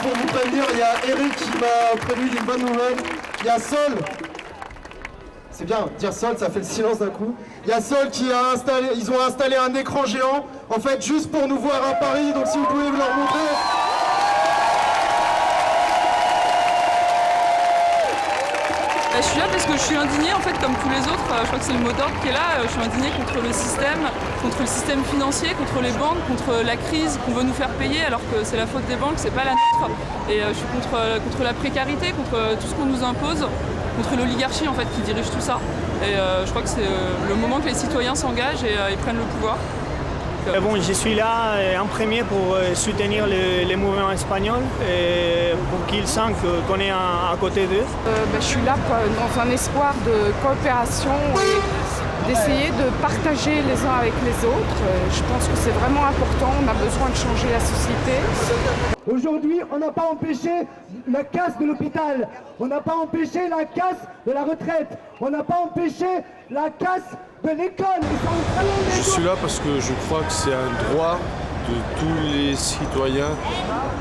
pour vous prévenir, il y a Eric qui m'a prévenu d'une bonne nouvelle. Il y a Sol. C'est bien, dire Sol, ça fait le silence d'un coup. Il y a Sol qui a installé, ils ont installé un écran géant, en fait, juste pour nous voir à Paris. Donc si vous pouvez leur montrer. Je suis là parce que je suis indignée, en fait, comme tous les autres. Je crois que c'est le mot d'ordre qui est là. Je suis indignée contre le système financier, contre les banques, contre la crise qu'on veut nous faire payer alors que c'est la faute des banques, c'est pas la nôtre. Et je suis contre la précarité, contre tout ce qu'on nous impose, contre l'oligarchie en fait qui dirige tout ça. Et je crois que c'est le moment que les citoyens s'engagent et ils prennent le pouvoir. Bon, je suis là en premier pour soutenir les mouvements espagnols et pour qu'ils sentent qu'on est à côté d'eux. Je suis là dans un espoir de coopération et d'essayer de partager les uns avec les autres. Je pense que c'est vraiment important, on a besoin de changer la société. Aujourd'hui, on n'a pas empêché la casse de l'hôpital, on n'a pas empêché la casse de la retraite, on n'a pas empêché la casse de l'école. Je suis là parce que je crois que c'est un droit de tous les citoyens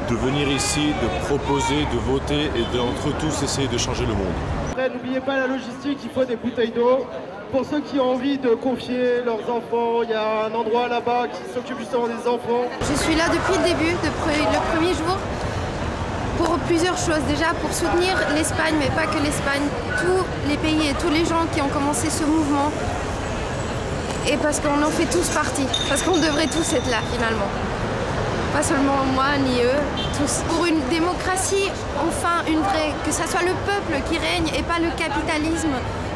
de venir ici, de proposer, de voter et d'entre tous essayer de changer le monde. Après, n'oubliez pas la logistique, il faut des bouteilles d'eau. Pour ceux qui ont envie de confier leurs enfants, il y a un endroit là-bas qui s'occupe justement des enfants. Je suis là depuis le début, le premier jour, pour plusieurs choses. Déjà pour soutenir l'Espagne, mais pas que l'Espagne, tous les pays et tous les gens qui ont commencé ce mouvement. Et parce qu'on en fait tous partie, parce qu'on devrait tous être là finalement. Pas seulement moi ni eux, tous. Pour une démocratie, enfin une vraie, que ça soit le peuple qui règne et pas le capitalisme,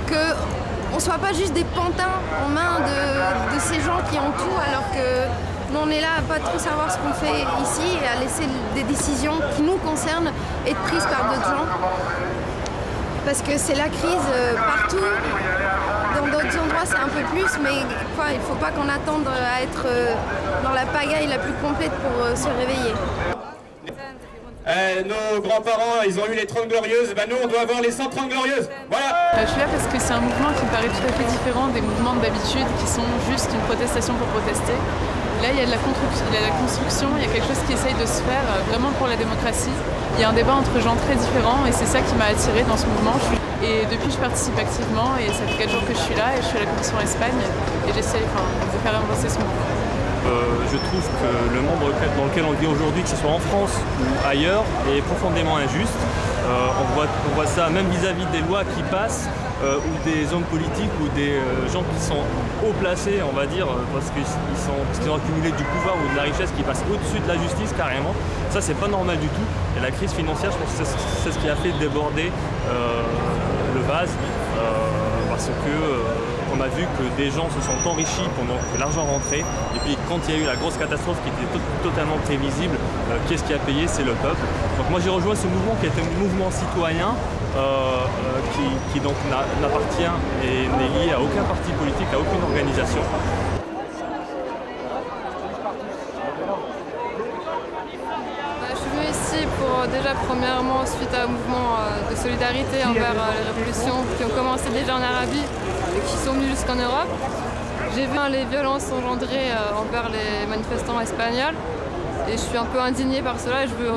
qu'on ne soit pas juste des pantins en main de ces gens qui ont tout alors que nous on est là à pas trop savoir ce qu'on fait ici et à laisser des décisions qui nous concernent être prises par d'autres gens. Parce que c'est la crise partout. Dans d'autres endroits c'est un peu plus, mais il ne faut pas qu'on attende à être dans la pagaille la plus complète pour se réveiller. Nos grands-parents, ils ont eu les 30 glorieuses, nous on doit avoir les 130 glorieuses. Voilà. Je suis là parce que c'est un mouvement qui me paraît tout à fait différent des mouvements d'habitude qui sont juste une protestation pour protester. Là, il y a de la construction, il y a quelque chose qui essaye de se faire vraiment pour la démocratie. Il y a un débat entre gens très différents et c'est ça qui m'a attirée dans ce mouvement. Et depuis, je participe activement et ça fait 4 jours que je suis là et je suis à la Commission Espagne et j'essaie de faire avancer ce mouvement. Je trouve que le monde dans lequel on vit aujourd'hui, que ce soit en France ou ailleurs, est profondément injuste. On voit ça même vis-à-vis des lois qui passent ou des hommes politiques ou des gens qui sont haut placés, on va dire, parce qu'ils ont accumulé du pouvoir ou de la richesse qui passe au-dessus de la justice carrément. Ça, c'est pas normal du tout. Et la crise financière, je pense que c'est ce qui a fait déborder le vase parce que on a vu que des gens se sont enrichis pendant que l'argent rentrait. Et puis quand il y a eu la grosse catastrophe qui était totalement prévisible, qu'est-ce qui a payé? C'est le peuple. Donc moi j'ai rejoint ce mouvement qui est un mouvement citoyen qui donc n'appartient et n'est lié à aucun parti politique, à aucune organisation. Je suis venue ici pour déjà premièrement suite à un mouvement de solidarité envers les révolutions qui ont commencé déjà en Arabie et qui sont venues jusqu'en Europe. J'ai vu les violences engendrées envers les manifestants espagnols et je suis un peu indignée par cela et je veux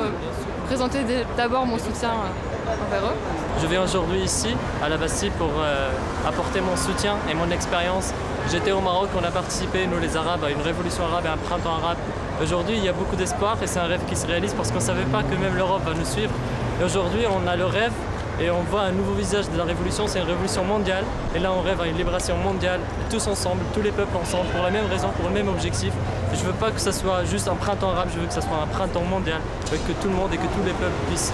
présenter d'abord mon soutien envers eux. Je viens aujourd'hui ici à la Bastille pour apporter mon soutien et mon expérience. J'étais au Maroc, on a participé, nous les Arabes, à une révolution arabe et un printemps arabe. Aujourd'hui, il y a beaucoup d'espoir et c'est un rêve qui se réalise parce qu'on ne savait pas que même l'Europe va nous suivre. Et aujourd'hui, on a le rêve et on voit un nouveau visage de la révolution, c'est une révolution mondiale. Et là, on rêve à une libération mondiale, tous ensemble, tous les peuples ensemble, pour la même raison, pour le même objectif. Et je ne veux pas que ça soit juste un printemps arabe, je veux que ça soit un printemps mondial, avec que tout le monde et que tous les peuples puissent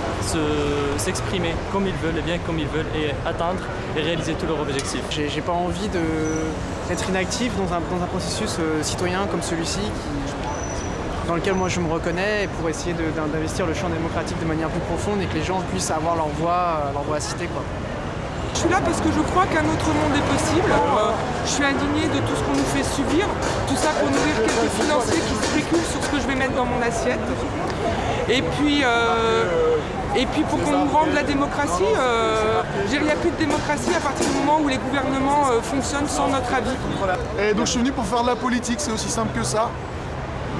s'exprimer comme ils veulent et bien comme ils veulent et atteindre et réaliser tous leurs objectifs. J'ai pas envie d'être inactif dans un processus citoyen comme celui-ci dans lequel moi je me reconnais et pour essayer d'investir le champ démocratique de manière plus profonde et que les gens puissent avoir leur voix citée, quoi. Je suis là parce que je crois qu'un autre monde est possible. Je suis indignée de tout ce qu'on nous fait subir, tout ça pour nourrir quelques financiers qui spéculent sur ce que je vais mettre dans mon assiette. Et puis pour qu'on nous rende la démocratie, il n'y a plus de démocratie à partir du moment où les gouvernements fonctionnent sans notre avis. Et donc je suis venu pour faire de la politique, c'est aussi simple que ça.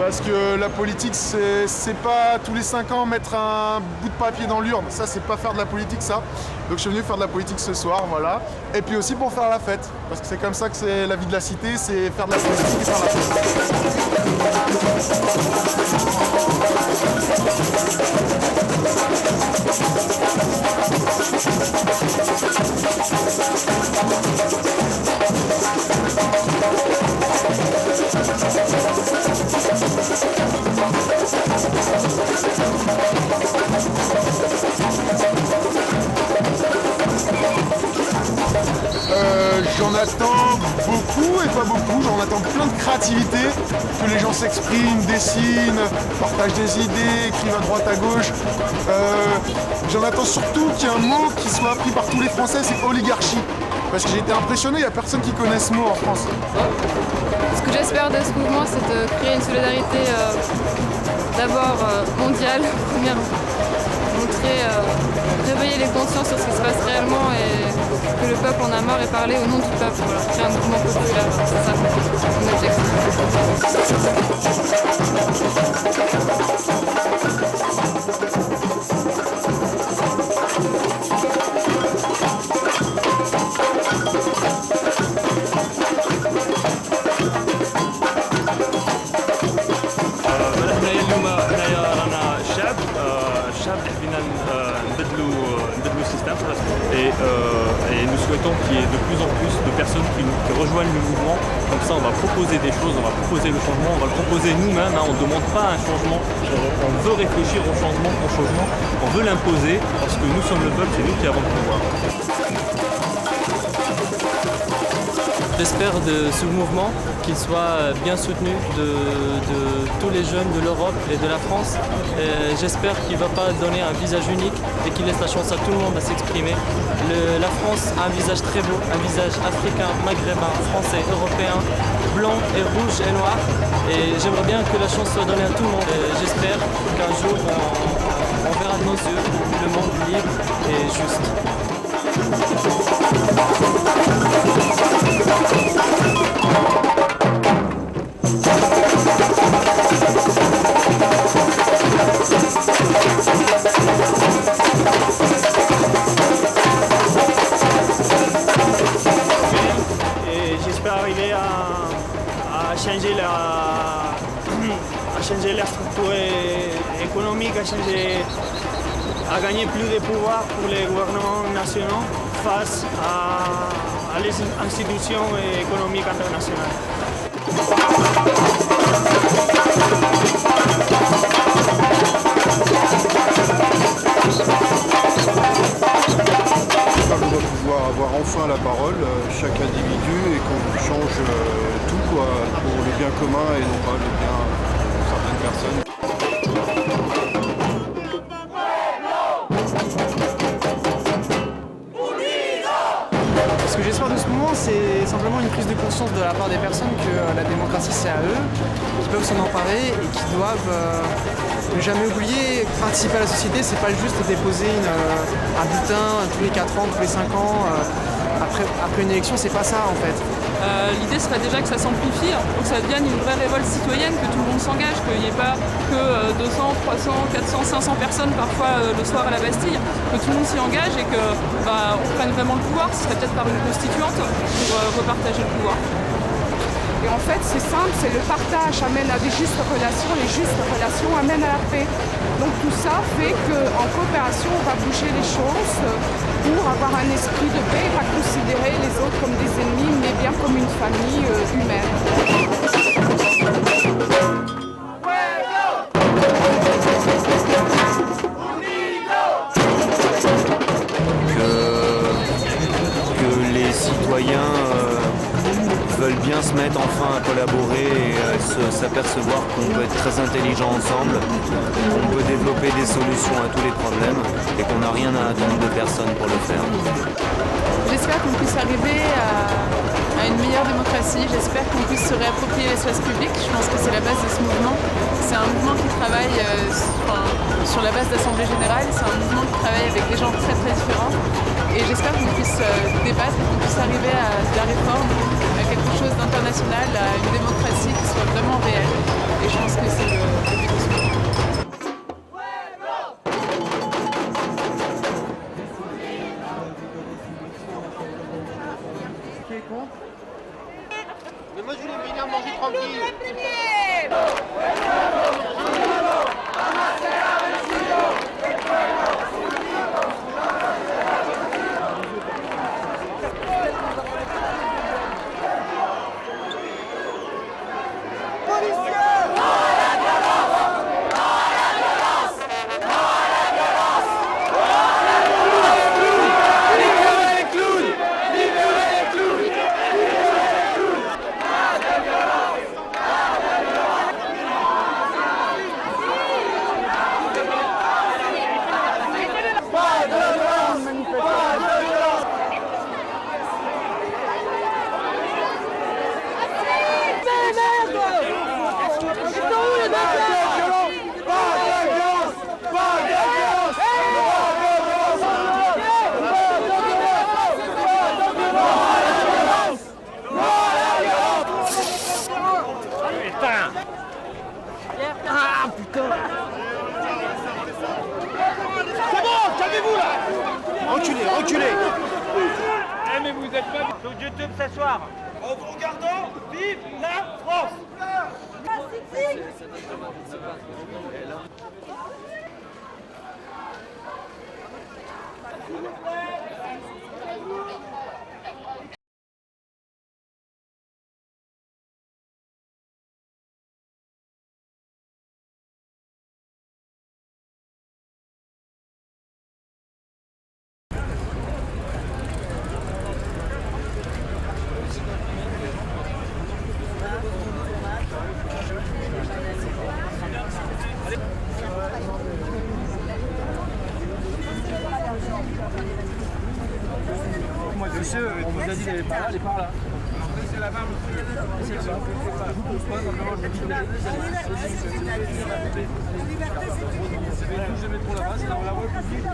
Parce que la politique, c'est pas tous les 5 ans mettre un bout de papier dans l'urne. Ça, c'est pas faire de la politique, ça. Donc je suis venu faire de la politique ce soir, voilà. Et puis aussi pour faire la fête. Parce que c'est comme ça que c'est la vie de la cité, c'est faire de la politique et faire la J'en attends beaucoup et pas beaucoup, j'en attends plein de créativité, que les gens s'expriment, dessinent, partagent des idées, écrivent à droite à gauche. J'en attends surtout qu'il y ait un mot qui soit appris par tous les Français, c'est oligarchie. Parce que j'ai été impressionné, il n'y a personne qui connaît ce mot en France. Ce que j'espère de ce mouvement, c'est de créer une solidarité d'abord mondiale, premièrement, montrer, réveiller les consciences sur ce qui se passe réellement et que le peuple en a marre et parler au nom du peuple. Voilà, créer un mouvement populaire, c'est ça mon objectif. Et nous souhaitons qu'il y ait de plus en plus de personnes qui rejoignent le mouvement. Comme ça, on va proposer des choses, on va proposer le changement, on va le proposer nous-mêmes. On ne demande pas un changement, on veut réfléchir au changement, on veut l'imposer parce que nous sommes le peuple, c'est nous qui avons le pouvoir. J'espère de ce mouvement qu'il soit bien soutenu de tous les jeunes de l'Europe et de la France. J'espère qu'il ne va pas donner un visage unique et qu'il laisse la chance à tout le monde à s'exprimer. La France a un visage très beau, un visage africain, maghrébin, français, européen, blanc et rouge et noir. Et j'aimerais bien que la chance soit donnée à tout le monde. J'espère qu'un jour on verra de nos yeux le monde libre et juste. Et j'espère arriver à changer la structure économique, à gagner plus de pouvoir pour les gouvernements nationaux face à les institutions économiques internationales. On doit pouvoir avoir enfin la parole, chaque individu, et qu'on change tout quoi, pour le bien commun et non pas le bien de certaines personnes. Ce que j'espère de ce mouvement, c'est simplement une prise de conscience de la part des personnes que la démocratie c'est à eux, qu'ils peuvent s'en emparer et qu'ils doivent ne jamais oublier, participer à la société, c'est pas juste déposer un bulletin tous les 4 ans, tous les 5 ans, après une élection, c'est pas ça en fait. L'idée serait déjà que ça s'amplifie, que ça devienne une vraie révolte citoyenne, que tout le monde s'engage, qu'il n'y ait pas que 200, 300, 400, 500 personnes parfois le soir à la Bastille, que tout le monde s'y engage et qu'on prenne vraiment le pouvoir. Ce serait peut-être par une constituante pour repartager le pouvoir. Et en fait, c'est simple, c'est le partage amène à des justes relations, les justes relations amènent à la paix. Donc tout ça fait qu'en coopération, on va bouger les choses pour avoir un esprit de paix et pas considérer les autres comme des ennemis, mais bien comme une famille humaine. Que les citoyens veulent bien se mettre enfin à collaborer et s'apercevoir qu'on peut être très intelligent ensemble, qu'on peut développer des solutions à tous les problèmes et qu'on n'a rien à attendre de personne pour le faire. J'espère qu'on puisse arriver à une meilleure démocratie, j'espère qu'on puisse se réapproprier l'espace public, je pense que c'est la base de ce mouvement. C'est un mouvement qui travaille sur la base d'Assemblée Générale, c'est un mouvement qui travaille avec des gens très très différents et j'espère j'espère qu'on puisse débattre et qu'on puisse arriver à de la réforme, à quelque chose d'international, à une démocratie qui soit vraiment réelle. Et je pense que c'est le but de ce mouvement. Mais moi je voulais venir manger tranquille. Ah putain! C'est bon, calmez-vous là! Reculez, reculez! Eh mais vous êtes pas sur YouTube ce soir. En vous regardant, vive la France! Moi je sais, on nous a dit d'aller par là, elle est par là. C'est la barre, c'est ça. Je mets trop là-bas, c'est dans la voie publique.